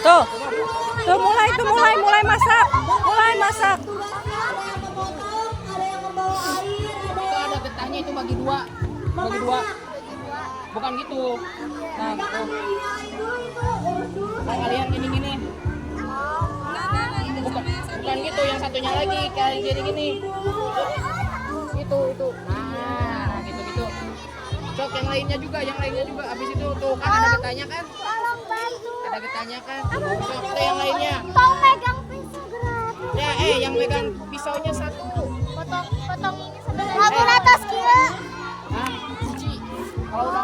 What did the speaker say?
Tuh. Tuh mulai masak. Mulai masak. Itu ada getahnya itu bagi dua. Bagi dua. Bukan gitu. Nah, gitu. Nah, kalian gini. Bukan gitu, yang satunya lagi kayak gini. Itu. Nah, gitu. Cok yang lainnya juga. Habis itu tuh kan ada getahnya kan? Ada getahnya kan? Cok tuh yang lainnya. Kau megang pisau gratis. Ya, yang megang pisaunya satu. Potong ini sebenarnya. Atas kira. Hah? Cici. Kalau udah